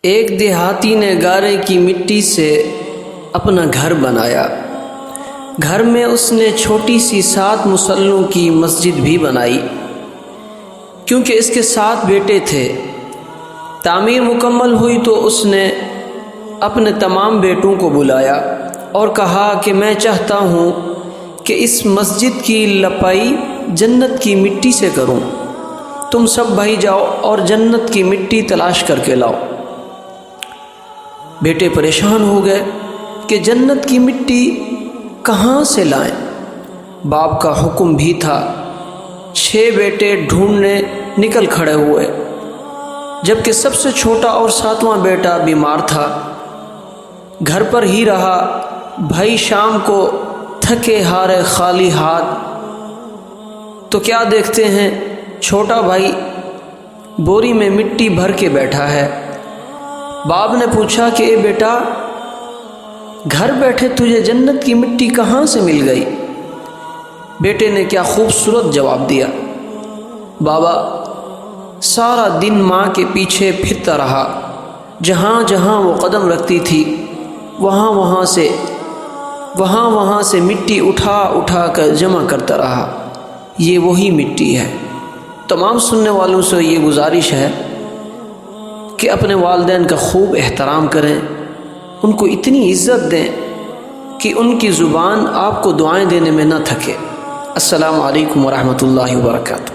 ایک دیہاتی نے گارے کی مٹی سے اپنا گھر بنایا۔ گھر میں اس نے چھوٹی سی 7 مصلوں کی مسجد بھی بنائی، کیونکہ اس کے 7 بیٹے تھے۔ تعمیر مکمل ہوئی تو اس نے اپنے تمام بیٹوں کو بلایا اور کہا کہ میں چاہتا ہوں کہ اس مسجد کی لپائی جنت کی مٹی سے کروں، تم سب بھائی جاؤ اور جنت کی مٹی تلاش کر کے لاؤ۔ بیٹے پریشان ہو گئے کہ جنت کی مٹی کہاں سے لائیں۔ باپ کا حکم بھی تھا۔ 6 بیٹے ڈھونڈنے نکل کھڑے ہوئے، جبکہ سب سے چھوٹا اور 7واں بیٹا بیمار تھا، گھر پر ہی رہا۔ بھائی شام کو تھکے ہارے خالی ہاتھ تو کیا دیکھتے ہیں، چھوٹا بھائی بوری میں مٹی بھر کے بیٹھا ہے۔ باپ نے پوچھا کہ اے بیٹا، گھر بیٹھے تجھے جنت کی مٹی کہاں سے مل گئی؟ بیٹے نے کیا خوبصورت جواب دیا، بابا سارا دن ماں کے پیچھے پھرتا رہا، جہاں جہاں وہ قدم رکھتی تھی وہاں سے مٹی اٹھا اٹھا کر جمع کرتا رہا، یہ وہی مٹی ہے۔ تمام سننے والوں سے یہ گزارش ہے کہ اپنے والدین کا خوب احترام کریں، ان کو اتنی عزت دیں کہ ان کی زبان آپ کو دعائیں دینے میں نہ تھکے۔ السلام علیکم ورحمۃ اللہ وبرکاتہ۔